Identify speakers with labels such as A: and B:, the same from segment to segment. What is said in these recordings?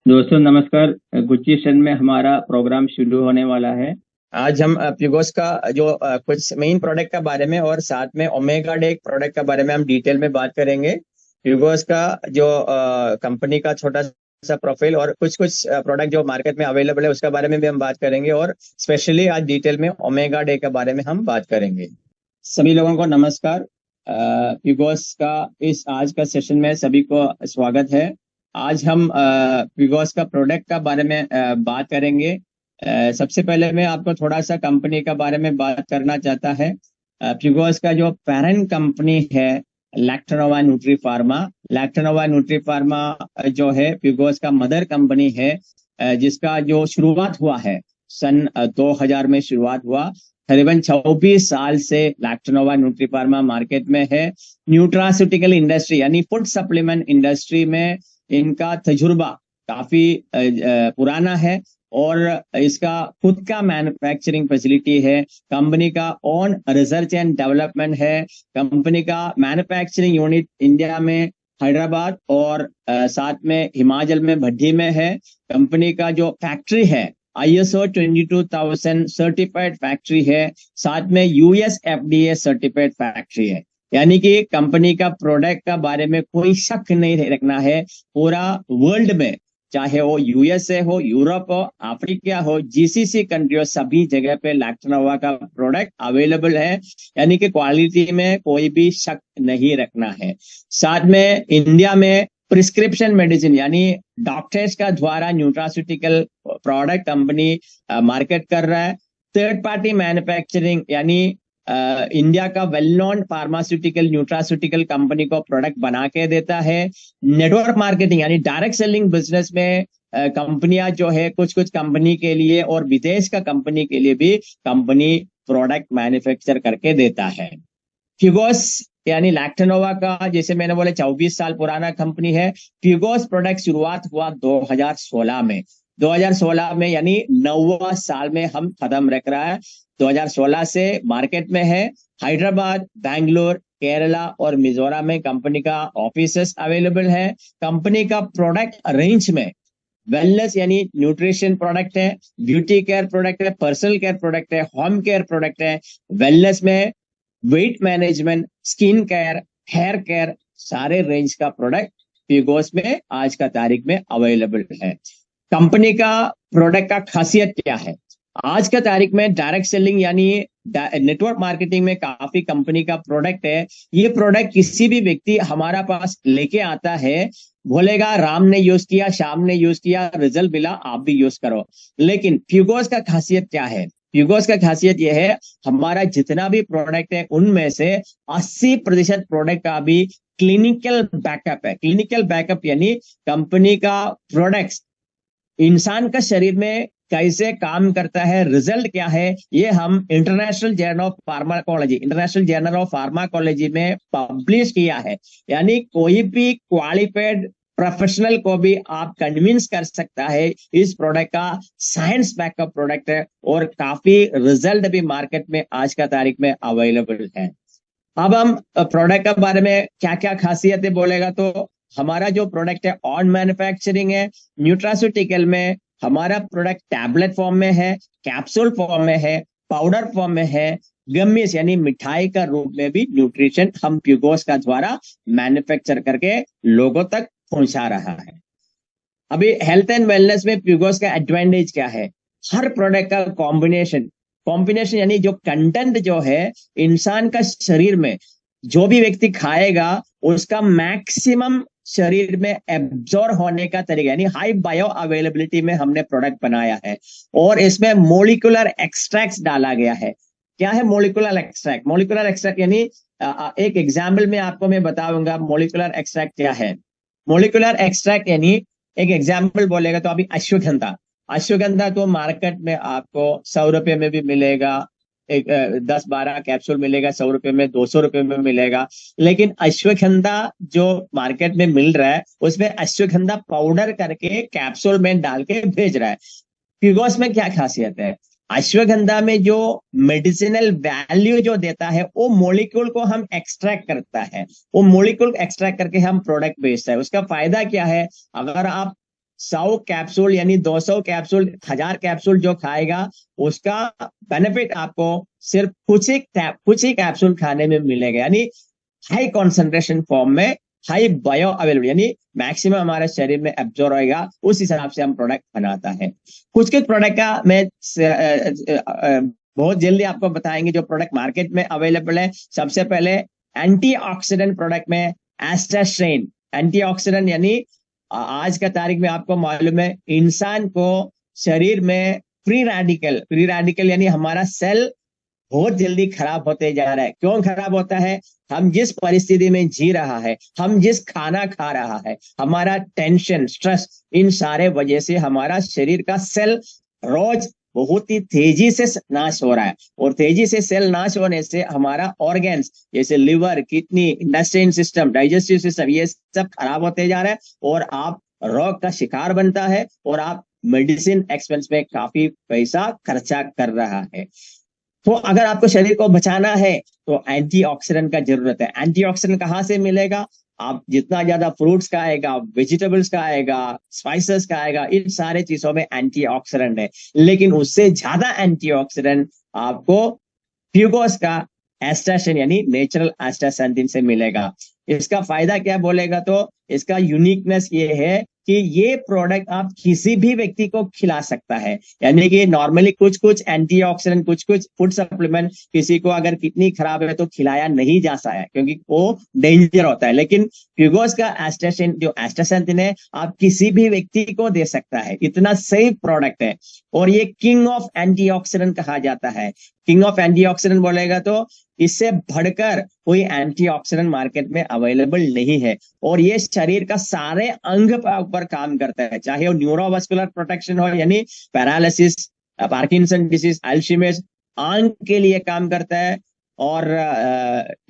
A: दोस्तों नमस्कार। कुछ ही क्षण में हमारा प्रोग्राम शुरू होने वाला है। आज हम प्यूगोस का जो कुछ मेन प्रोडक्ट का बारे में और साथ में ओमेगा डे प्रोडक्ट का बारे में हम डिटेल में बात करेंगे। प्यूगोस का जो कंपनी का छोटा सा प्रोफाइल और कुछ कुछ प्रोडक्ट जो मार्केट में अवेलेबल है उसका बारे में भी हम बात करेंगे और स्पेशली आज डिटेल में ओमेगा डे के बारे में हम बात करेंगे। सभी लोगों को नमस्कार। प्यूगोस का इस आज का सेशन में सभी को स्वागत है। आज हम पिगोस का प्रोडक्ट का बारे में बात करेंगे। सबसे पहले मैं आपको थोड़ा सा कंपनी का बारे में बात करना चाहता है। पिगोस का जो पेरेंट कंपनी है लैक्टोनोवा न्यूट्री फार्मा। लैक्टोनोवा न्यूट्री फार्मा जो है पिगोस का मदर कंपनी है, जिसका जो शुरुआत हुआ है सन 2000 में शुरुआत हुआ। करीबन 24 साल से लैक्टोनोवा न्यूट्री फार्मा मार्केट में है। न्यूट्रास्यूटिकल इंडस्ट्री यानी फूड सप्लीमेंट इंडस्ट्री में इनका तजुर्बा काफी पुराना है और इसका खुद का मैन्युफैक्चरिंग फैसिलिटी है। कंपनी का ओन रिसर्च एंड डेवलपमेंट है। कंपनी का मैन्युफैक्चरिंग यूनिट इंडिया में हैदराबाद और साथ में हिमाचल में भट्टी में है। कंपनी का जो फैक्ट्री है ISO 22000 सर्टिफाइड फैक्ट्री है, साथ में US FDA सर्टिफाइड फैक्ट्री है। यानी कि कंपनी का प्रोडक्ट का बारे में कोई शक नहीं रखना है। पूरा वर्ल्ड में चाहे वो USA हो, यूरोप हो, अफ्रीका हो, GCC कंट्री हो, सभी जगह पे लैक्टोनोवा का प्रोडक्ट अवेलेबल है। यानी कि क्वालिटी में कोई भी शक नहीं रखना है। साथ में इंडिया में प्रिस्क्रिप्शन मेडिसिन यानी डॉक्टर्स का द्वारा न्यूट्रास्यूटिकल प्रोडक्ट कंपनी मार्केट कर रहा है। थर्ड पार्टी मैन्युफैक्चरिंग यानी इंडिया का well known pharmaceutical nutraceutical company को प्रोडक्ट बना के देता है। नेटवर्क मार्केटिंग यानी डायरेक्ट सेलिंग बिजनेस में कंपनियां जो है कुछ कुछ कंपनी के लिए और विदेश का कंपनी के लिए भी कंपनी प्रोडक्ट मैन्युफैक्चर करके देता है। प्यूगोस यानी लैक्टोनोवा का जैसे मैंने बोले 24 साल पुराना कंपनी है। प्यूगोस प्रोडक्ट शुरुआत हुआ 2016 में। 2016 में यानी 9वां साल में हम कदम रख रहा है। 2016 से मार्केट में है। हैदराबाद, बैंगलोर, केरला और मिजोरम में कंपनी का ऑफिसेस अवेलेबल है। कंपनी का प्रोडक्ट रेंज में वेलनेस यानी न्यूट्रिशन प्रोडक्ट है, ब्यूटी केयर प्रोडक्ट है, पर्सनल केयर प्रोडक्ट है, होम केयर प्रोडक्ट है। वेलनेस में weight management, skin care, hair care, सारे रेंज का प्रोडक्ट प्यूगोस में आज का तारीख में अवेलेबल है। कंपनी का प्रोडक्ट का खासियत क्या है? आज का तारीख में डायरेक्ट सेलिंग यानी नेटवर्क मार्केटिंग में काफी कंपनी का प्रोडक्ट है। ये प्रोडक्ट किसी भी व्यक्ति हमारा पास लेके आता है, बोलेगा राम ने यूज किया, श्याम ने यूज किया, रिजल्ट मिला, आप भी यूज करो। लेकिन प्यूगोस का खासियत क्या है? प्यूगोस का खासियत यह है, हमारा जितना भी प्रोडक्ट है उनमें से 80% प्रोडक्ट का भी क्लिनिकल बैकअप है। क्लिनिकल बैकअप यानी कंपनी का प्रोडक्ट्स इंसान का शरीर में कैसे काम करता है, रिजल्ट क्या है, ये हम इंटरनेशनल जर्नल ऑफ फार्माकोलॉजी में पब्लिश किया है। यानी कोई भी क्वालिफाइड प्रोफेशनल को भी आप कन्विंस कर सकता है इस प्रोडक्ट का साइंस बैकअप प्रोडक्ट है और काफी रिजल्ट भी मार्केट में आज का तारीख में अवेलेबल है। अब हम प्रोडक्ट के बारे में क्या क्या खासियत है बोलेगा तो हमारा जो प्रोडक्ट है ऑन मैन्युफैक्चरिंग है। न्यूट्रास्यूटिकल में हमारा प्रोडक्ट टैबलेट फॉर्म में है, कैप्सूल फॉर्म में है, पाउडर फॉर्म में है, गम्मीज यानी मिठाई का रूप में भी न्यूट्रिशन हम प्यूगोस का द्वारा मैन्युफैक्चर करके लोगों तक पहुंचा रहा है। अभी हेल्थ एंड वेलनेस में प्यूगोस का एडवांटेज क्या है? हर प्रोडक्ट का कॉम्बिनेशन यानी जो कंटेंट जो है इंसान का शरीर में जो भी व्यक्ति खाएगा उसका मैक्सिमम शरीर में एब्जॉर्ब होने का तरीका यानी हाई बायो अवेलेबिलिटी में हमने प्रोडक्ट बनाया है। और इसमें मोलिकुलर एक्सट्रैक्ट्स डाला गया है। क्या है मोलिकुलर एक्सट्रैक्ट? मोलिकुलर एक्सट्रैक्ट यानी एक एग्जाम्पल में आपको मैं बताऊंगा मोलिकुलर एक्सट्रैक्ट क्या है। मोलिकुलर एक्सट्रैक्ट यानी एक एग्जाम्पल बोलेगा तो अभी अश्वगंधा तो मार्केट में आपको 100 रुपए में भी मिलेगा, एक 10-12 कैप्सूल मिलेगा 100 रुपए में, 200 रुपए में मिलेगा। लेकिन अश्वगंधा जो मार्केट में मिल रहा है उसमें अश्वगंधा पाउडर करके कैप्सूल में डाल के भेज रहा है। प्यूगोस में क्या खासियत है? अश्वगंधा में जो मेडिसिनल वैल्यू जो देता है वो मॉलिक्यूल को हम एक्सट्रैक्ट करता है, वो मॉलिक्यूल एक्सट्रैक्ट करके हम प्रोडक्ट बेचता है। उसका फायदा क्या है? अगर आप 100 कैप्सूल यानी 200 कैप्सूल, 1000 कैप्सूल जो खाएगा उसका बेनिफिट आपको सिर्फ कुछ ही कैप्सूल खाने में मिलेगा, यानी हाई कॉन्सेंट्रेशन फॉर्म में, हाई बायो अवेलेबिलिटी, यानी मैक्सिमम हमारे शरीर में एब्जॉर्ब होएगा, उस हिसाब से हम प्रोडक्ट बनाता है। कुछ कुछ प्रोडक्ट का मैं बहुत जल्दी आपको बताएंगे जो प्रोडक्ट मार्केट में अवेलेबल है। सबसे पहले एंटीऑक्सीडेंट प्रोडक्ट में एस्टास्ट्रेन। एंटीऑक्सीडेंट यानी आज का तारीख में आपको मालूम है इंसान को शरीर में फ्री रेडिकल यानी हमारा सेल बहुत जल्दी खराब होते जा रहा है। क्यों खराब होता है? हम जिस परिस्थिति में जी रहा है, हम जिस खाना खा रहा है, हमारा टेंशन, स्ट्रेस, इन सारे वजह से हमारा शरीर का सेल रोज बहुत ही तेजी से नाश हो रहा है। और तेजी से सेल नाश होने से हमारा ऑर्गन्स जैसे liver, kidney, intestine system, digestive system, ये सब खराब होते जा रहा है और आप रोग का शिकार बनता है और आप मेडिसिन एक्सपेंस में काफी पैसा खर्चा कर रहा है। तो अगर आपको शरीर को बचाना है तो एंटीऑक्सीडेंट का जरूरत है। एंटीऑक्सीडेंट कहाँ से मिलेगा? आप जितना ज्यादा फ्रूट्स खाएगा, वेजिटेबल्स खाएगा, स्पाइसेस खाएगा, इन सारे चीजों में एंटीऑक्सीडेंट है। लेकिन उससे ज्यादा एंटीऑक्सीडेंट आपको फ्यूगोस का एस्टासिन यानी नेचुरल एस्टासेंटिन से मिलेगा। इसका फायदा क्या बोलेगा तो इसका यूनिकनेस ये है कि ये प्रोडक्ट आप किसी भी व्यक्ति को खिला सकता है। यानी कि नॉर्मली कुछ कुछ एंटीऑक्सीडेंट, कुछ कुछ फूड सप्लीमेंट किसी को अगर किडनी खराब है तो खिलाया नहीं जा सकता है क्योंकि वो डेंजर होता है। लेकिन फ्यूगोस का एस्टासिन जो एस्टासेंटिन है आप किसी भी व्यक्ति को दे सकता है। इतना सेफ प्रोडक्ट है और ये किंग ऑफ एंटीऑक्सीडेंट कहा जाता है। किंग ऑफ एंटीऑक्सीडेंट बोलेगा तो इससे बढ़कर कोई एंटीऑक्सीडेंट मार्केट में अवेलेबल नहीं है। और ये शरीर का सारे अंग पर काम करता है, चाहे वो न्यूरोवास्कुलर प्रोटेक्शन हो यानी पैरालिसिस, पार्किंसन डिसीज, अल्जाइमर्स, आंख के लिए काम करता है और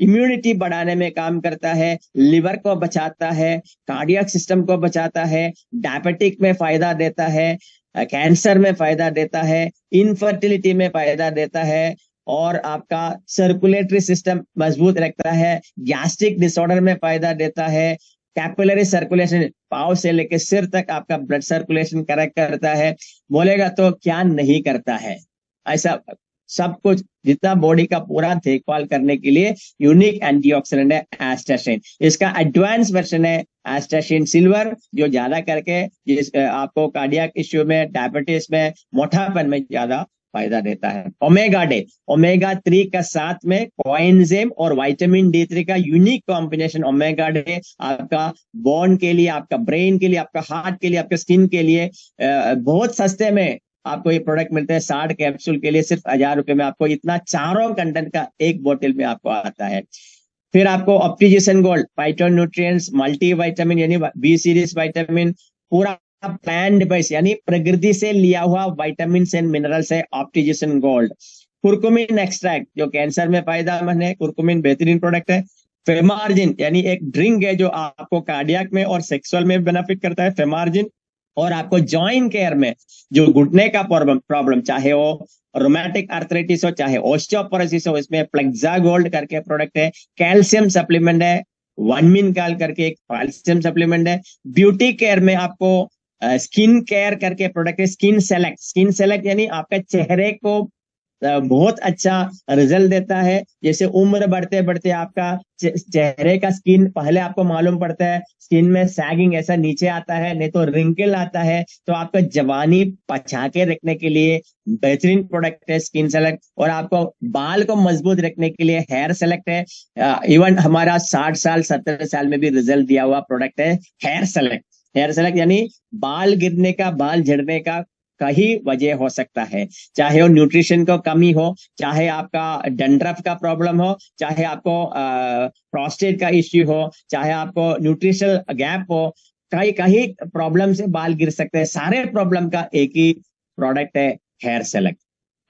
A: इम्यूनिटी बढ़ाने में काम करता है, लिवर को बचाता है, कार्डियक सिस्टम को बचाता है, डायबिटिक में फायदा देता है, कैंसर में फायदा देता है, इनफर्टिलिटी में फायदा देता है और आपका सर्कुलेटरी सिस्टम मजबूत रखता है, गैस्ट्रिक डिसऑर्डर में फायदा देता है, कैपिलरी सर्कुलेशन, पाँव से लेकर सिर तक आपका ब्लड सर्कुलेशन करेक्ट करता है। बोलेगा तो क्या नहीं करता है? ऐसा सब कुछ जितना बॉडी का पूरा देखभाल करने के लिए यूनिक एंटीऑक्सीडेंट है एस्टासिन। इसका एडवांस वर्जन है एस्टासिन सिल्वर जो ज्यादा करके जिस आपको कार्डियक इश्यू में, डायबिटीज में, मोटापन में ज्यादा फायदा देता है। ओमेगा डे, ओमेगा 3 का साथ में कोएंजाइम और विटामिन D3 का यूनिक कॉम्बिनेशन ओमेगा डे आपका बोन के लिए, आपका ब्रेन के लिए, आपका हार्ट के लिए, आपके स्किन के लिए बहुत सस्ते में आपको ये प्रोडक्ट मिलते हैं। 60 कैप्सूल के लिए सिर्फ 1000 रुपए में आपको इतना चारों कंटेंट का एक बोतल में आपको आता है। फिर आपको ऑप्टिजिसन गोल्ड, फाइटोन्यूट्रिएंट्स, मल्टी विटामिन यानी बी सीरीज विटामिन, पूरा प्लांट बेस्ड यानी प्रकृति से लिया हुआ विटामिन एंड मिनरल्स है ऑप्टिजिसन गोल्ड। कुरकुमिन एक्सट्रैक्ट जो कैंसर में फायदेमंद है, कुरकुमिन बेहतरीन प्रोडक्ट है। फेमार्जिन यानी एक ड्रिंक है जो आपको कार्डियक में और सेक्सुअल में बेनिफिट करता है, फेमार्जिन। और आपको जॉइंट केयर में जो घुटने का प्रॉब्लम, चाहे वो रोमैटिक आर्थराइटिस हो, चाहे ऑस्टियोपोरोसिस हो, इसमें प्लेक्सा गोल्ड करके प्रोडक्ट है। कैल्शियम सप्लीमेंट है, वन मिन काल करके एक कैल्शियम सप्लीमेंट है। ब्यूटी केयर में आपको स्किन केयर करके प्रोडक्ट है, स्किन सेलेक्ट। स्किन सेलेक्ट यानी आपका चेहरे को बहुत अच्छा रिजल्ट देता है। जैसे उम्र बढ़ते बढ़ते आपका चेहरे का स्किन पहले आपको मालूम पड़ता है, स्किन में सैगिंग ऐसा नीचे आता है, नहीं तो रिंकल आता है, तो आपका जवानी बचा के रखने के लिए बेहतरीन प्रोडक्ट है स्किन सेलेक्ट। और आपको बाल को मजबूत रखने के लिए हेयर सेलेक्ट है। इवन हमारा 60 साल 70 साल में भी रिजल्ट दिया हुआ प्रोडक्ट है हेयर सेलेक्ट। हेयर सेलेक्ट यानी बाल गिरने का, बाल झड़ने का कई वजह हो सकता है, चाहे वो न्यूट्रिशन को कमी हो, चाहे आपका डंड्रफ का प्रॉब्लम हो, चाहे आपको प्रोस्टेट का इश्यू हो, चाहे आपको न्यूट्रिशनल गैप हो, कई कई प्रॉब्लम से बाल गिर सकते हैं। सारे प्रॉब्लम का एक ही प्रोडक्ट है हेयर सेलेक्ट।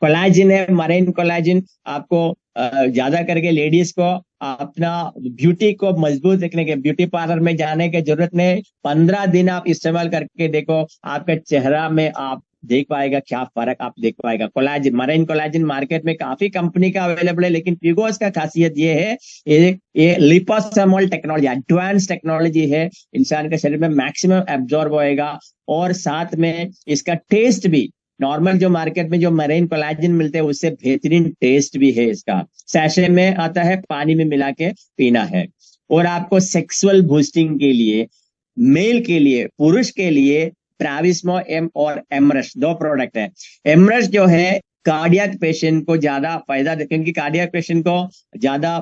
A: कोलाजिन है, मरीन कोलाजिन, आपको ज्यादा करके लेडीज को अपना ब्यूटी को मजबूत रखने के, ब्यूटी पार्लर में जाने की जरूरत नहीं। 15 दिन आप इस्तेमाल करके देखो, आपके चेहरा में आप देख पाएगा, क्या फर्क आप देख पाएगा। कोलाजिन, मरीन कोलाजिन मार्केट में काफी कंपनी का अवेलेबल है, लेकिन प्यूगोस का खासियत ये है, ये लिपोसोमल टेक्नोलॉजी, एडवांस टेक्नोलॉजी है, इंसान के शरीर में मैक्सिमम एब्जॉर्ब होएगा, और साथ में इसका टेस्ट भी नॉर्मल जो मार्केट में जो मरीन कोलाजिन मिलते हैं उससे बेहतरीन टेस्ट भी है इसका। सैशे में आता है, पानी में मिला के पीना है। और आपको सेक्सुअल बूस्टिंग के लिए, मेल के लिए, पुरुष के लिए ट्राविस्मो एम और एमरश दो प्रोडक्ट है। एमरश जो है कार्डियक पेशेंट को ज्यादा फायदा दे, क्योंकि कार्डियक पेशेंट को ज्यादा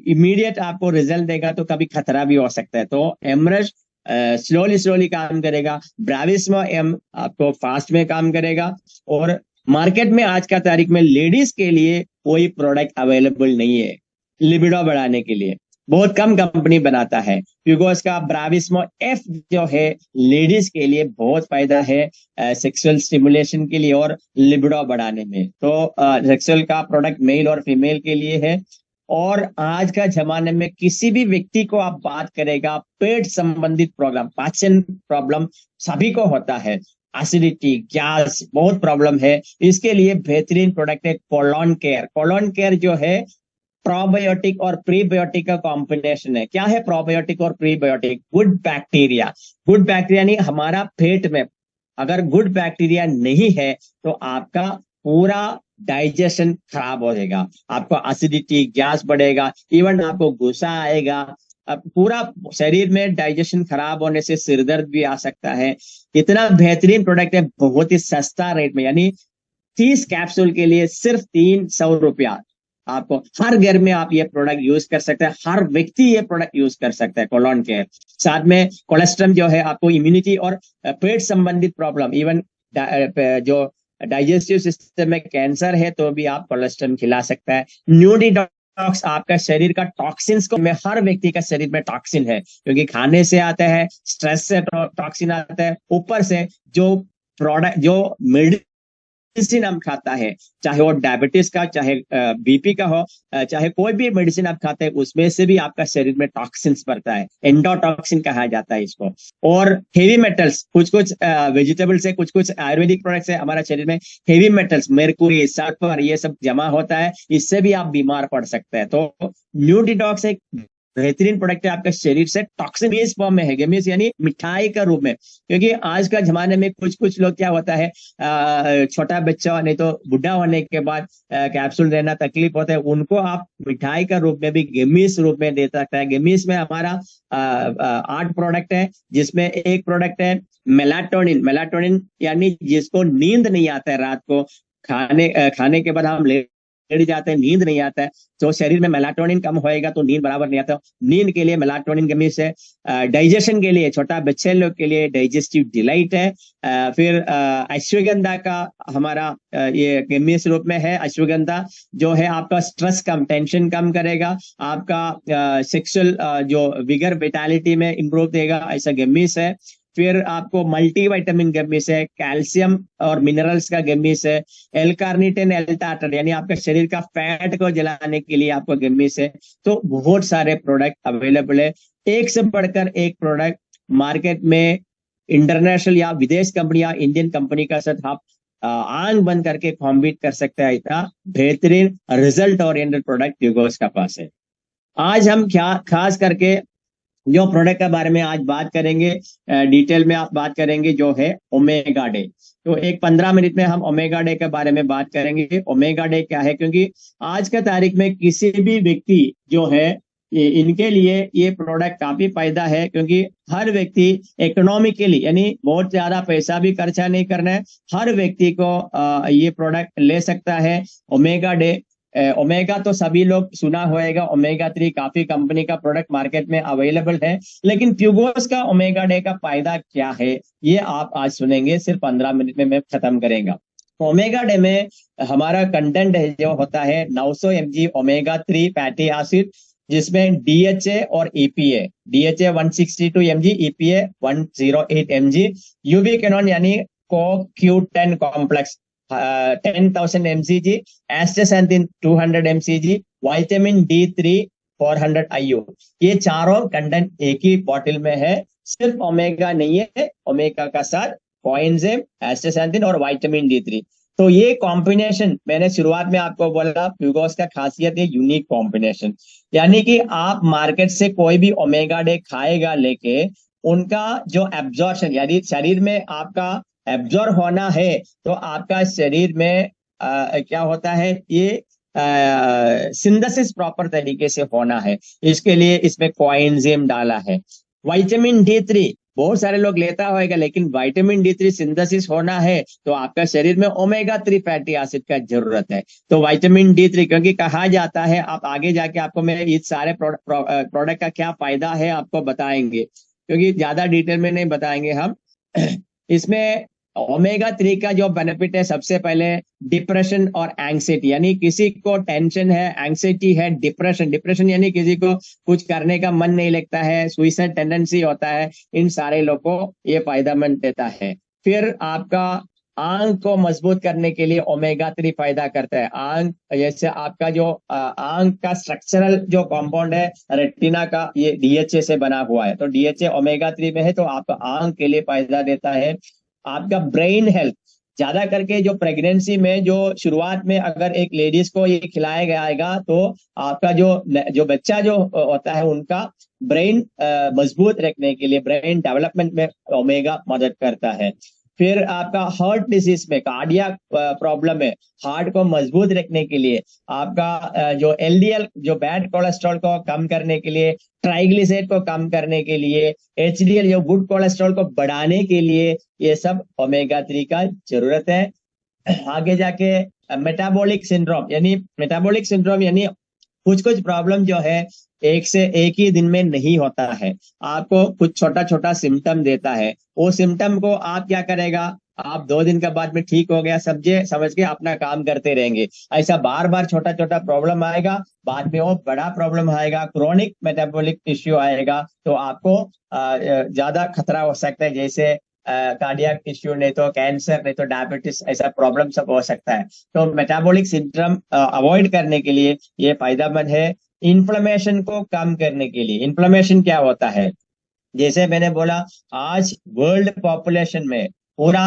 A: इमीडिएट आपको रिजल्ट देगा, तो कभी खतरा भी हो सकता है। तो एमरश स्लोली स्लोली काम करेगा, ब्राविस्मो एम आपको फास्ट में काम करेगा। और मार्केट में आज का तारीख में लेडीज के लिए कोई प्रोडक्ट अवेलेबल नहीं है लिबिडो बढ़ाने के लिए, बहुत कम कंपनी बनाता है। प्यूगोस का ब्राविस्मो एफ जो है लेडीज के लिए बहुत फायदा है सेक्सुअल स्टिमुलेशन के लिए और लिबिडो बढ़ाने में। तो सेक्सुअल का प्रोडक्ट मेल और फीमेल के लिए है। और आज का जमाने में किसी भी व्यक्ति को आप बात करेगा, पेट संबंधित प्रॉब्लम, पाचन प्रॉब्लम सभी को होता है, एसिडिटी, गैस, बहुत प्रॉब्लम है। इसके लिए बेहतरीन प्रोडक्ट है कोलोन केयर। कोलोन केयर जो है प्रोबायोटिक और प्रीबायोटिक का कॉम्बिनेशन है। क्या है प्रोबायोटिक और prebiotic? Good bacteria, good bacteria नहीं, हमारा पेट में अगर गुड बैक्टीरिया नहीं है तो आपका पूरा डाइजेशन खराब हो जाएगा, आपको एसिडिटी, गैस बढ़ेगा, इवन आपको गुस्सा आएगा, अब पूरा शरीर में डाइजेशन खराब होने से सिरदर्द भी आ सकता है। इतना बेहतरीन प्रोडक्ट है, बहुत ही सस्ता रेट में, यानी 30 कैप्सूल के लिए सिर्फ 300 रुपया। आपको हर घर में आप ये प्रोडक्ट यूज कर सकते हैं, हर व्यक्ति ये प्रोडक्ट यूज कर सकता है कोलोन के साथ में। कोलेस्ट्रम जो है आपको इम्यूनिटी और पेट संबंधित प्रॉब्लम, इवन जो डाइजेस्टिव सिस्टम में कैंसर है तो भी आप कोलेस्ट्रम खिला सकता है। न्यूट्रीडॉक्स आपका शरीर का टॉक्सिन्स को, में हर व्यक्ति का शरीर में टॉक्सिन है, क्योंकि खाने से आता है, स्ट्रेस से टॉक्सिन आता है, ऊपर से जो प्रोडक्ट, जो मेडिसिन हम खाता है, चाहे वो डायबिटीज का, चाहे बीपी का हो, चाहे कोई भी मेडिसिन आप खाते हैं, उसमें से भी आपका शरीर में टॉक्सिन्स बढ़ता है, एंडोटॉक्सिन कहा जाता है इसको। और हेवी मेटल्स, कुछ कुछ वेजिटेबल्स है, कुछ कुछ आयुर्वेदिक प्रोडक्ट्स है, हमारा शरीर में हेवी मेटल्स, मेर्कुरी, सल्फर, ये सब जमा होता है, इससे भी आप बीमार पड़ सकते हैं। तो न्यूट्रीडॉक्स एक बेहतरीन प्रोडक्ट है, आपका शरीर से टॉक्सिन बेस फॉर्म में है, गेमिस यानी मिठाई का रूप में। क्योंकि आज का जमाने में कुछ कुछ लोग, क्या होता है, छोटा बच्चा नहीं तो बुढ़ा होने के बाद कैप्सूल देना तकलीफ होता है, उनको आप मिठाई का रूप में भी गेमिस रूप में दे सकता है। गेमिस में हमारा 8 प्रोडक्ट है, जिसमें एक प्रोडक्ट है मेलाटोनिन। मेलाटोनिन यानी जिसको नींद नहीं आता है, रात को खाने के बाद हम लेट जाते हैं, नींद नहीं आता है, तो शरीर में मेलाटोनिन कम होएगा तो नींद बराबर नहीं आता। नींद के लिए मेलाटोनिन गमीज है। डाइजेशन के लिए, छोटा बच्चे लोग के लिए डाइजेस्टिव डिलाइट है। फिर अश्वगंधा का हमारा ये गमीज रूप में है। अश्वगंधा जो है आपका स्ट्रेस कम, टेंशन कम करेगा, आपका सेक्सुअल जो विगर विटालिटी में इंप्रूव देगा, ऐसा गमीज है। फिर आपको मल्टी विटामिन गमीज है, कैल्शियम और मिनरल्स का गमीज है, एल कार्निटिन, एल टार्टर, यानी आपके शरीर का फैट को जलाने के लिए आपको गमीज है। तो बहुत सारे प्रोडक्ट अवेलेबल है, एक से बढ़कर एक प्रोडक्ट मार्केट में। इंटरनेशनल या विदेश कंपनी या इंडियन कंपनी का साथ आप आंख बंद करके कॉम्पीट कर सकते हैं, इतना बेहतरीन रिजल्ट ओरिएंटेड प्रोडक्ट प्यूगोस का पास है। आज हम क्या खास करके जो प्रोडक्ट के बारे में आज बात करेंगे, डिटेल में आप बात करेंगे, जो है ओमेगा डे। तो एक 15 मिनट में हम ओमेगा डे के बारे में बात करेंगे। ओमेगा डे क्या है, क्योंकि आज का तारीख में किसी भी व्यक्ति जो है इनके लिए ये प्रोडक्ट काफी फायदा है, क्योंकि हर व्यक्ति इकोनॉमिकली, यानी बहुत ज्यादा पैसा भी खर्चा नहीं करना है, हर व्यक्ति को ये प्रोडक्ट ले सकता है। ओमेगा डे, ओमेगा तो सभी लोग सुना होएगा, ओमेगा 3 काफी कंपनी का प्रोडक्ट मार्केट में अवेलेबल है, लेकिन प्यूगोस का ओमेगा डे का फायदा क्या है ये आप आज सुनेंगे, सिर्फ 15 मिनट में मैं खत्म करेंगे। ओमेगा डे में हमारा कंटेंट है जो होता है 900 mg ओमेगा 3 फैटी एसिड, जिसमें डीएचए और EPA, DHA 162 mg, EPA 108 mg, यूबिक्विनोन यानी CoQ10 complex 10,000 mcg, एस्टाक्सांथिन 200 mcg, vitamin D3 400 IU। ये चारों कंटेंट एक ही बॉटल में है। सिर्फ ओमेगा नहीं है, ओमेगा का साथ कोएंजाइम, एस्टाक्सांथिन और विटामिन D3। तो ये कॉम्बिनेशन मैंने शुरुआत में आपको बोला, प्यूगोस का खासियत है यूनिक कॉम्बिनेशन। यानी कि आप मार्केट से कोई भी ओमेगा डे खाएगा लेके, उनका जो एब्जॉर्प्शन यानी शरीर में आपका एब्जॉर्ब होना है, तो आपका शरीर में क्या होता है, ये सिंथेसिस प्रॉपर तरीके से होना है। इसके लिए इसमें कोएंजाइम डाला है। विटामिन D3 बहुत सारे लोग लेता होगा, लेकिन विटामिन D3 सिंथेसिस होना है तो आपका शरीर में ओमेगा 3 फैटी एसिड का जरूरत है। तो विटामिन D3, क्योंकि कहा जाता है, आप आगे जाके आपको मैं इस सारे प्रोडक्ट का क्या फायदा है आपको बताएंगे, क्योंकि ज्यादा डिटेल में नहीं बताएंगे हम। इसमें ओमेगा 3 का जो बेनिफिट है, सबसे पहले डिप्रेशन और एंग्जाइटी, यानी किसी को टेंशन है, एंग्जाइटी है, डिप्रेशन यानी किसी को कुछ करने का मन नहीं लगता है, सुइसाइड टेंडेंसी होता है, इन सारे लोगों को ये फायदेमंद देता है। फिर आपका आंख को मजबूत करने के लिए ओमेगा 3 फायदा करता है। आंख, जैसे आपका जो आंख का स्ट्रक्चरल जो कंपाउंड है रेटिना का, ये DHA से बना हुआ है, तो DHA ओमेगा 3 में है, तो आपका आंख के लिए फायदा देता है। आपका ब्रेन हेल्थ, ज्यादा करके जो प्रेगनेंसी में जो शुरुआत में अगर एक लेडीज को ये खिलाया जाएगा, तो आपका जो जो बच्चा जो होता है, उनका ब्रेन मजबूत रखने के लिए, ब्रेन डेवलपमेंट में ओमेगा मदद करता है। फिर आपका हार्ट डिजीज में, कार्डियक प्रॉब्लम है, हार्ट को मजबूत रखने के लिए, आपका जो LDL जो बैड कोलेस्ट्रॉल को कम करने के लिए, ट्राइग्लिसराइड को कम करने के लिए, HDL जो गुड कोलेस्ट्रॉल को बढ़ाने के लिए, ये सब ओमेगा 3 का जरूरत है। आगे जाके मेटाबॉलिक सिंड्रोम यानी कुछ कुछ प्रॉब्लम जो है एक ही दिन में नहीं होता है, आपको कुछ छोटा छोटा सिम्टम देता है। वो सिम्टम को आप क्या करेगा, आप 2 दिन के बाद में ठीक हो गया समझ के अपना काम करते रहेंगे। ऐसा बार बार छोटा छोटा प्रॉब्लम आएगा, बाद में वो बड़ा प्रॉब्लम आएगा, क्रोनिक मेटाबॉलिक इश्यू आएगा, तो आपको ज्यादा खतरा हो सकता है, जैसे कार्डियक इश्यू, नहीं तो कैंसर, नहीं तो डायबिटीज, ऐसा प्रॉब्लम सब हो सकता है। तो मेटाबॉलिक सिंड्रोम अवॉइड करने के लिए ये फायदेमंद है। इन्फ्लेमेशन को कम करने के लिए, इन्फ्लेमेशन क्या होता है, जैसे मैंने बोला, आज वर्ल्ड पॉपुलेशन में, पूरा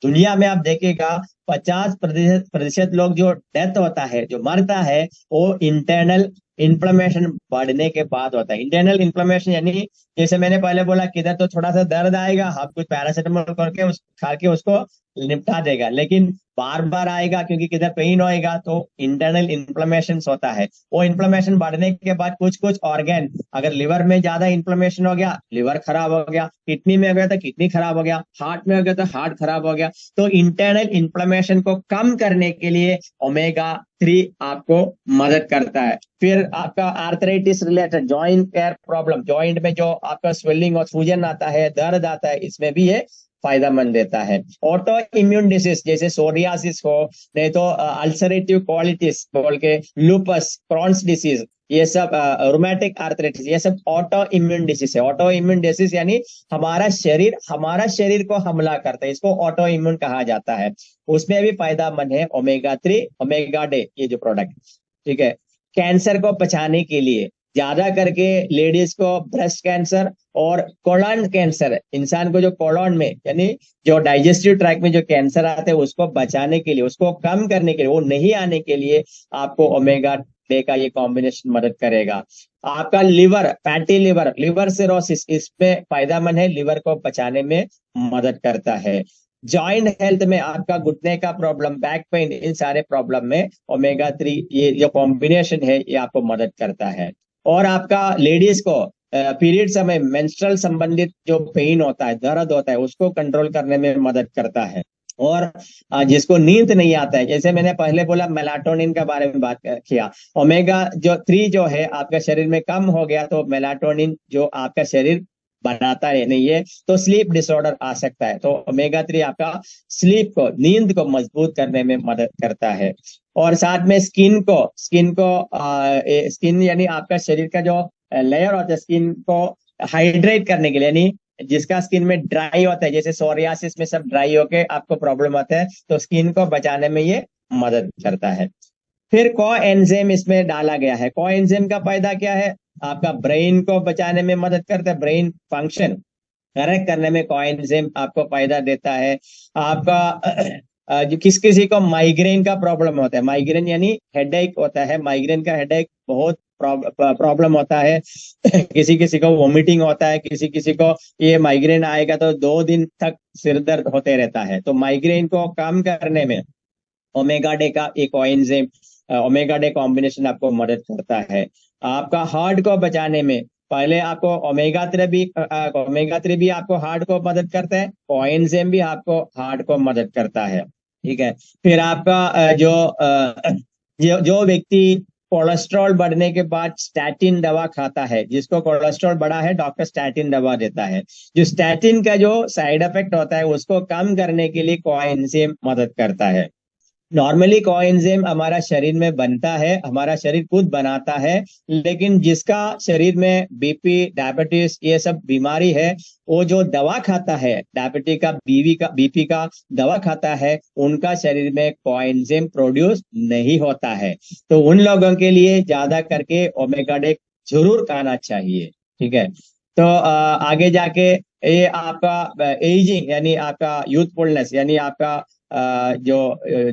A: दुनिया में आप देखेगा, 50% लोग जो डेथ होता है, जो मरता है, वो इंटरनल इन्फ्लेमेशन बढ़ने के बाद होता है। इंटरनल इन्फ्लेमेशन यानी, जैसे मैंने पहले बोला, किधर तो थोड़ा सा दर्द आएगा, आप कुछ पैरासिटामोल करके खा के उसको निपटा देगा, लेकिन बार बार आएगा क्योंकि किधर पेन होएगा, तो इंटरनल इन्फ्लेमेशन होता है। वो इन्फ्लेमेशन बढ़ने के बाद कुछ कुछ ऑर्गन, अगर लिवर में ज्यादा इन्फ्लेमेशन हो गया, लिवर खराब हो गया, किडनी में हो गया तो किडनी खराब हो गया, हार्ट में हो गया तो हार्ट खराब हो गया। तो इंटरनल इन्फ्लेमेशन को कम करने के लिए ओमेगा 3 आपको मदद करता है। फिर आपका arthritis related joint care problem, joint में जो आपका स्वेलिंग और सूजन आता है, दर्द आता है, इसमें भी ये फायदेमंद देता है। ऑटो इम्यून डिसीज जैसे सोरियासिस हो, नहीं तो अल्सरेटिव कोलिटिस बोल के, लूपस, क्रॉन्स डिसीज, ये सब रोमैटिक आर्थराइटिस, ये सब ऑटो इम्यून डिसीज है। ऑटो इम्यून डिसीज यानी हमारा शरीर को हमला करता है, इसको ऑटो इम्यून कहा जाता है। उसमें भी फायदेमंद है ओमेगा 3, ओमेगा डे, ये जो प्रोडक्ट, ठीक है। कैंसर को बचाने के लिए, ज्यादा करके लेडीज को ब्रेस्ट कैंसर और कोलन कैंसर, इंसान को जो कोलन में यानी जो डाइजेस्टिव ट्रैक्ट में जो कैंसर आते हैं, उसको बचाने के लिए, उसको कम करने के लिए, वो नहीं आने के लिए आपको ओमेगा डे का ये कॉम्बिनेशन मदद करेगा। आपका लिवर, फैटी लिवर सिरोसिस, इसमें फायदेमंद है, लिवर को बचाने में मदद करता है। जॉइंट हेल्थ में, आपका घुटने का प्रॉब्लम, बैक पेन, इन सारे प्रॉब्लम में ओमेगा 3 ये जो कॉम्बिनेशन है, ये आपको मदद करता है। और आपका लेडीज को पीरियड समय मेंस्ट्रुअल संबंधित जो पेन होता है, दर्द होता है, उसको कंट्रोल करने में मदद करता है। और जिसको नींद नहीं आता है, जैसे मैंने पहले बोला, मेलाटोनिन के बारे में बात किया, ओमेगा जो 3 जो है आपका शरीर में कम हो गया, तो मेलाटोनिन जो आपका शरीर बनाता है नहीं है, तो स्लीप डिसऑर्डर आ सकता है। तो ओमेगा 3 आपका स्लीप को, नींद को मजबूत करने में मदद करता है। और साथ में स्किन यानी आपका शरीर का जो लेयर होता है, स्किन को हाइड्रेट करने के लिए, यानी जिसका स्किन में ड्राई होता है, जैसे सोरियासिस में सब ड्राई होके आपको प्रॉब्लम आता है, तो स्किन को बचाने में ये मदद करता है। फिर कोएंजाइम इसमें डाला गया है। कोएंजाइम का फायदा क्या है, आपका ब्रेन को बचाने में मदद करता है, ब्रेन फंक्शन, करेक्ट करने में कोएंजाइम आपको फायदा देता है। आपका जो किसी को माइग्रेन का प्रॉब्लम होता है, माइग्रेन यानी हेडेक होता है, माइग्रेन का हेडेक बहुत प्रॉब्लम होता है। किसी किसी को वोमिटिंग होता है, किसी किसी को ये माइग्रेन आएगा तो 2 दिन तक सिर दर्द होते रहता है। तो माइग्रेन को कम करने में ओमेगा डे का एक कोएंजाइम ओमेगा डे कॉम्बिनेशन आपको मदद करता है। आपका हार्ट को बचाने में पहले आपको ओमेगा 3 भी आपको हार्ट को मदद करता है, कोएंजाइम भी आपको हार्ट को मदद करता है। ठीक है। फिर आपका जो व्यक्ति कोलेस्ट्रॉल बढ़ने के बाद स्टैटिन दवा खाता है, जिसको कोलेस्ट्रॉल बढ़ा है डॉक्टर स्टैटिन दवा देता है। जो स्टैटिन का जो साइड इफेक्ट होता है उसको कम करने के लिए कोएंजाइम मदद करता है। नॉर्मली कोएंजाइम हमारा शरीर में बनता है, हमारा शरीर खुद बनाता है, लेकिन जिसका शरीर में बीपी डायबिटीज ये सब बीमारी है, वो जो दवा खाता है, डायबिटीज का बीपी का दवा खाता है, उनका शरीर में कोएंजाइम प्रोड्यूस नहीं होता है। तो उन लोगों के लिए ज्यादा करके ओमेगा डे जरूर खाना चाहिए। ठीक है। तो आगे जाके ये आपका एजिंग यानी आपका यूथफुलनेस यानी आपका जो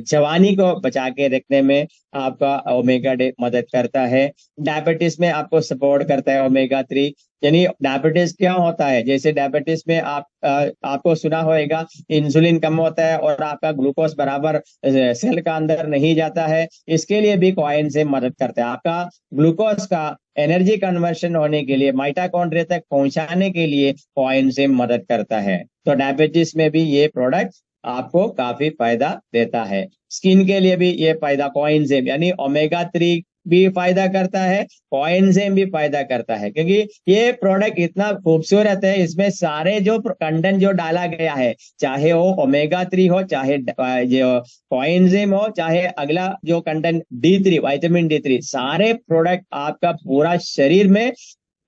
A: जवानी को बचा के रखने में आपका ओमेगा डे मदद करता है। डायबिटीज में आपको सपोर्ट करता है ओमेगा 3। यानी डायबिटीज क्या होता है, जैसे डायबिटीज में आपको सुना होगा इंसुलिन कम होता है और आपका ग्लूकोज बराबर सेल का अंदर नहीं जाता है। इसके लिए भी कोएंजाइम मदद करता है। आपका ग्लूकोज का एनर्जी कन्वर्शन होने के लिए माइटोकॉन्ड्रिया तक पहुंचाने के लिए कोएंजाइम मदद करता है। तो डायबिटीज में भी ये प्रोडक्ट आपको काफी फायदा देता है। स्किन के लिए भी ये फायदा कोएंजाइम यानी ओमेगा 3 भी फायदा करता है, कोएंजाइम भी फायदा करता है, क्योंकि ये प्रोडक्ट इतना खूबसूरत है। इसमें सारे जो कंटेंट जो डाला गया है, चाहे वो ओमेगा 3 हो, चाहे जो कोएंजाइम हो, चाहे अगला जो कंटेंट D3 विटामिन D3, सारे प्रोडक्ट आपका पूरा शरीर में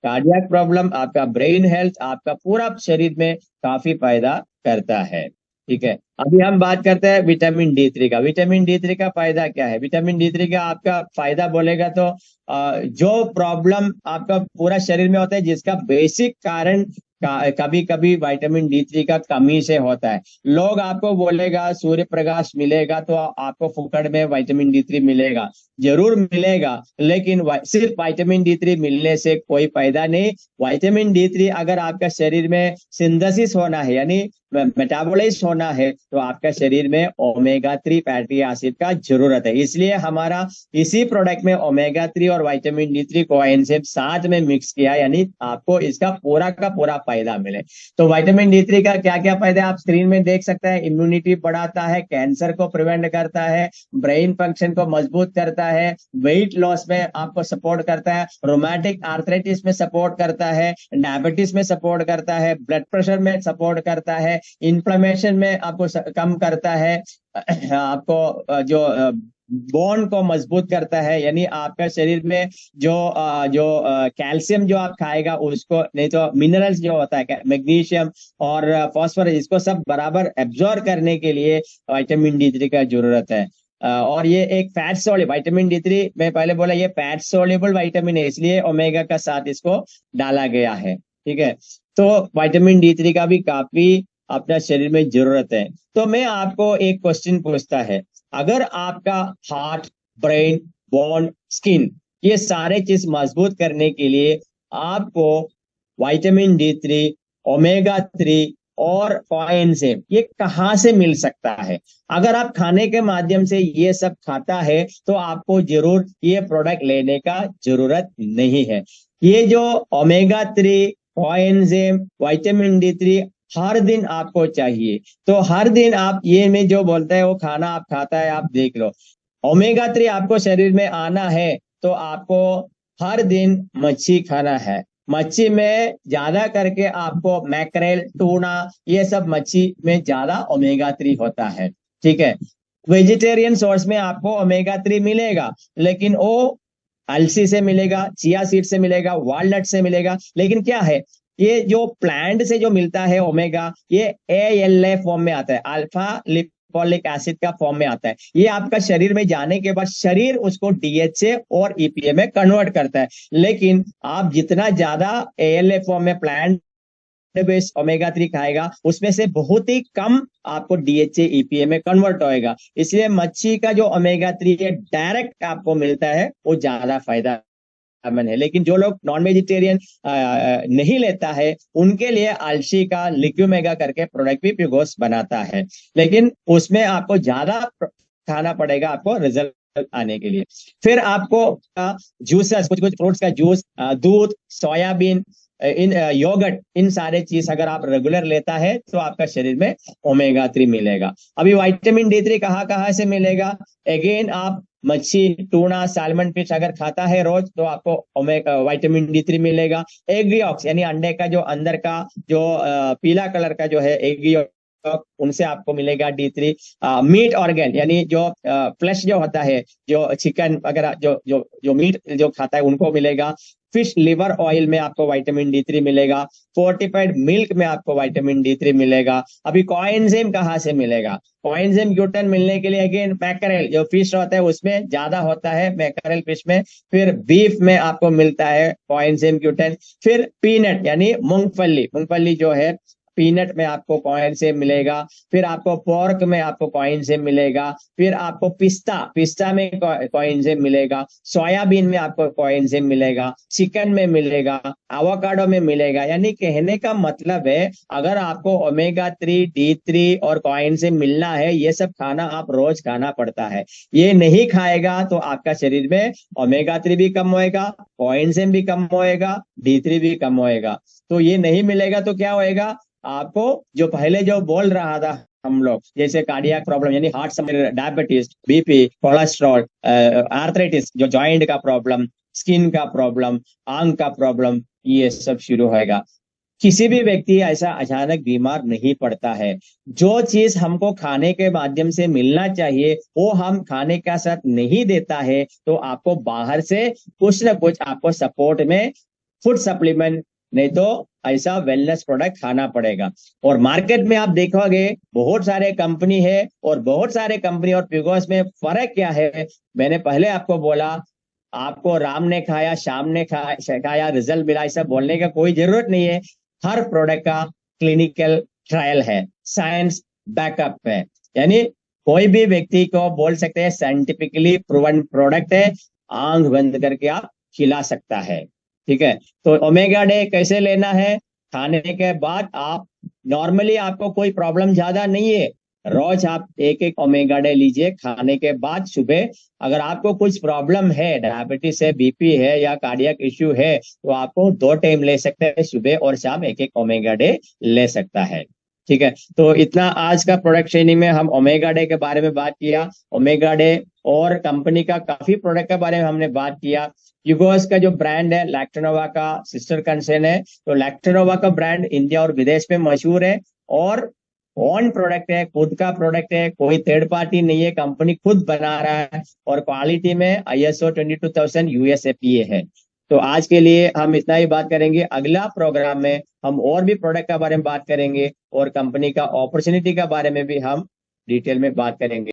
A: कार्डियक प्रॉब्लम, आपका ब्रेन हेल्थ, आपका पूरा शरीर में काफी फायदा करता है। ठीक है। अभी हम बात करते हैं विटामिन D3 का। विटामिन D3 का फायदा क्या है? विटामिन D3 का आपका फायदा बोलेगा तो जो प्रॉब्लम आपका पूरा शरीर में होता है, जिसका बेसिक कारण कभी कभी विटामिन D3 का कमी से होता है। लोग आपको बोलेगा सूर्य प्रकाश मिलेगा तो आपको फुकड़ में विटामिन D3 मिलेगा, जरूर मिलेगा, लेकिन सिर्फ विटामिन D3 मिलने से कोई फायदा नहीं। विटामिन D3 अगर आपका शरीर में सिंथेसिस होना है यानी मेटाबोलाइज होना है, तो आपका शरीर में ओमेगा 3 फैटी एसिड का जरूरत है। इसलिए हमारा इसी प्रोडक्ट में ओमेगा 3 और विटामिन D3 कोएंजाइम साथ में मिक्स किया, यानी आपको इसका पूरा का पूरा फायदा मिले। तो विटामिन D3 का क्या क्या फायदा आप स्क्रीन में देख सकते हैं। इम्यूनिटी बढ़ाता है, कैंसर को प्रिवेंट करता है, ब्रेन फंक्शन को मजबूत करता है, वेट लॉस में आपको सपोर्ट करता है, रोमैटिक आर्थराइटिस में सपोर्ट करता है, डायबिटीज में सपोर्ट करता है, ब्लड प्रेशर में सपोर्ट करता है, इन्फ्लेमेशन में आपको कम करता है, आपको जो बोन को मजबूत करता है, यानी आपका शरीर में जो कैल्शियम जो आप खाएगा उसको, नहीं तो मिनरल्स जो होता है मैग्नीशियम और फास्फोरस, इसको सब बराबर एब्जॉर्ब करने के लिए विटामिन D3 का जरूरत है। और ये एक फैट सोल्यूबल विटामिन D3 मैं पहले बोला ये फैट सोल्यूबल विटामिन है, इसलिए ओमेगा का साथ इसको डाला गया है। ठीक है। तो विटामिन D3 का भी काफी अपना शरीर में जरूरत है। तो मैं आपको एक क्वेश्चन पूछता है, अगर आपका हार्ट, ब्रेन, बोन, स्किन ये सारे चीज मजबूत करने के लिए आपको विटामिन D3, ओमेगा 3 और कोएंजाइम ये कहाँ से मिल सकता है? अगर आप खाने के माध्यम से ये सब खाता है तो आपको जरूर ये प्रोडक्ट लेने का जरूरत नहीं है। ये जो ओमेगा 3, कोएंजाइम, विटामिन D3 हर दिन आपको चाहिए। तो हर दिन आप ये में जो बोलता है वो खाना आप खाता है, आप देख लो। ओमेगा 3 आपको शरीर में आना है तो आपको हर दिन मच्छी खाना है। मच्छी में ज्यादा करके आपको मैकरेल, टूना ये सब मच्छी में ज्यादा ओमेगा 3 होता है। ठीक है। वेजिटेरियन सोर्स में आपको ओमेगा 3 मिलेगा, लेकिन वो अलसी से मिलेगा, चिया सीड से मिलेगा, वॉलनट से मिलेगा। लेकिन क्या है, ये जो प्लांट से जो मिलता है ओमेगा, ये ALA फॉर्म में आता है, अल्फा लिपोलिक एसिड का फॉर्म में आता है। ये आपका शरीर में जाने के बाद शरीर उसको DHA और EPA में कन्वर्ट करता है। लेकिन आप जितना ज्यादा ALA फॉर्म में प्लांट बेस ओमेगा 3 खाएगा उसमें से बहुत ही कम आपको डीएचए ईपीए में कन्वर्ट होएगा। इसलिए मच्छी का जो ओमेगा 3 है डायरेक्ट आपको मिलता है वो ज्यादा फायदा है। लेकिन जो लोग नॉन वेजिटेरियन नहीं लेता है उनके लिए अलसी का लिक्यूमेगा करके प्रोडक्ट भी पिगोस बनाता है, लेकिन उसमें आपको ज्यादा खाना पड़ेगा आपको रिजल्ट आने के लिए। फिर आपको जूसेस, कुछ कुछ फ्रूट्स का जूस, दूध, सोयाबीन, इन योगर्ट, इन सारे चीज अगर आप रेगुलर लेता है तो आपका शरीर में ओमेगा 3 मिलेगा। अभी विटामिन D3 कहाँ से मिलेगा? अगेन आप मच्छी, टूना, सालमन फिश अगर खाता है रोज तो आपको ओमेगा विटामिन D3 मिलेगा। एग यॉक्स यानी अंडे का जो अंदर का जो पीला कलर का जो है एग यॉक, उनसे आपको मिलेगा D3। मीट ऑर्गन यानी जो फ्लेश जो होता है, जो चिकन वगैरह जो मीट जो खाता है उनको मिलेगा। फिश लिवर ऑयल में आपको विटामिन D3 मिलेगा। फोर्टिफाइड मिल्क में आपको विटामिन D3 मिलेगा। अभी कोएंजाइम कहाँ से मिलेगा? कोएंजाइम ग्लूटेन मिलने के लिए अगेन मैकरेल जो फिश होता है उसमें ज्यादा होता है, मैकरेल फिश में। फिर बीफ में आपको मिलता है कोएंजाइम ग्लूटेन। फिर पीनट यानी मूंगफली जो है पीनट में आपको कोएंजाइम मिलेगा। फिर आपको पोर्क में आपको कोएंजाइम मिलेगा। फिर आपको पिस्ता में कोएंजाइम मिलेगा। सोयाबीन में आपको कोएंजाइम मिलेगा। चिकन में मिलेगा। एवोकाडो में मिलेगा। यानी कहने का मतलब है अगर आपको ओमेगा 3, D3 और कोएंजाइम मिलना है, ये सब खाना आप रोज खाना पड़ता है। ये नहीं खाएगा तो आपका शरीर में ओमेगा 3 भी कम होएगा, कोएंजाइम भी कम होएगा, D3 भी कम होएगा। तो ये नहीं मिलेगा तो क्या होएगा? आपको जो पहले जो बोल रहा था हम लोग, जैसे कार्डियक प्रॉब्लम यानी हार्ट संबंधी, डायबिटीज, बीपी, कोलेस्ट्रॉल, आर्थराइटिस, जो जॉइंट का प्रॉब्लम, स्किन का प्रॉब्लम, आंख का प्रॉब्लम, ये सब शुरू होएगा। किसी भी व्यक्ति ऐसा अचानक बीमार नहीं पड़ता है। जो चीज हमको खाने के माध्यम से मिलना चाहिए वो हम खाने का साथ नहीं देता है, तो आपको बाहर से कुछ ना कुछ आपको सपोर्ट में फूड सप्लीमेंट नहीं तो ऐसा वेलनेस प्रोडक्ट खाना पड़ेगा। और मार्केट में आप देखोगे बहुत सारे कंपनी है और बहुत सारे कंपनी और पिगोस में फर्क क्या है? मैंने पहले आपको बोला, आपको राम ने खाया, शाम ने खाया, रिजल्ट मिला, ऐसा बोलने का कोई जरूरत नहीं है। हर प्रोडक्ट का क्लिनिकल ट्रायल है, साइंस बैकअप है। यानी कोई भी व्यक्ति को बोल सकते हैं साइंटिफिकली प्रूवन प्रोडक्ट है, आंख बंद करके आप खिला सकता है। ठीक है, तो ओमेगा डे कैसे लेना है? खाने के बाद आप नॉर्मली आपको कोई प्रॉब्लम ज्यादा नहीं है, रोज आप एक एक ओमेगा डे लीजिए खाने के बाद सुबह। अगर आपको कुछ प्रॉब्लम है, डायबिटीज है, बीपी है या कार्डियक इश्यू है, तो आपको 2 टाइम ले सकते हैं, सुबह और शाम एक एक ओमेगा डे ले सकता है। ठीक है, तो इतना आज का प्रोडक्ट श्रेणी में हम ओमेगा डे के बारे में बात किया। ओमेगा डे और कंपनी का काफी प्रोडक्ट के बारे में हमने बात किया। यूगोस का जो ब्रांड है लैक्टोनोवा का सिस्टर कंसर्न है, तो लैक्टोनोवा का ब्रांड इंडिया और विदेश में मशहूर है और ओन प्रोडक्ट है, खुद का प्रोडक्ट है, कोई थर्ड पार्टी नहीं है, कंपनी खुद बना रहा है और क्वालिटी में ISO 22000 USFDA है। तो आज के लिए हम इतना ही बात करेंगे। अगला प्रोग्राम में हम और भी प्रोडक्ट के बारे में बात करेंगे और कंपनी का अपॉर्चुनिटी के बारे में भी हम डिटेल में बात करेंगे।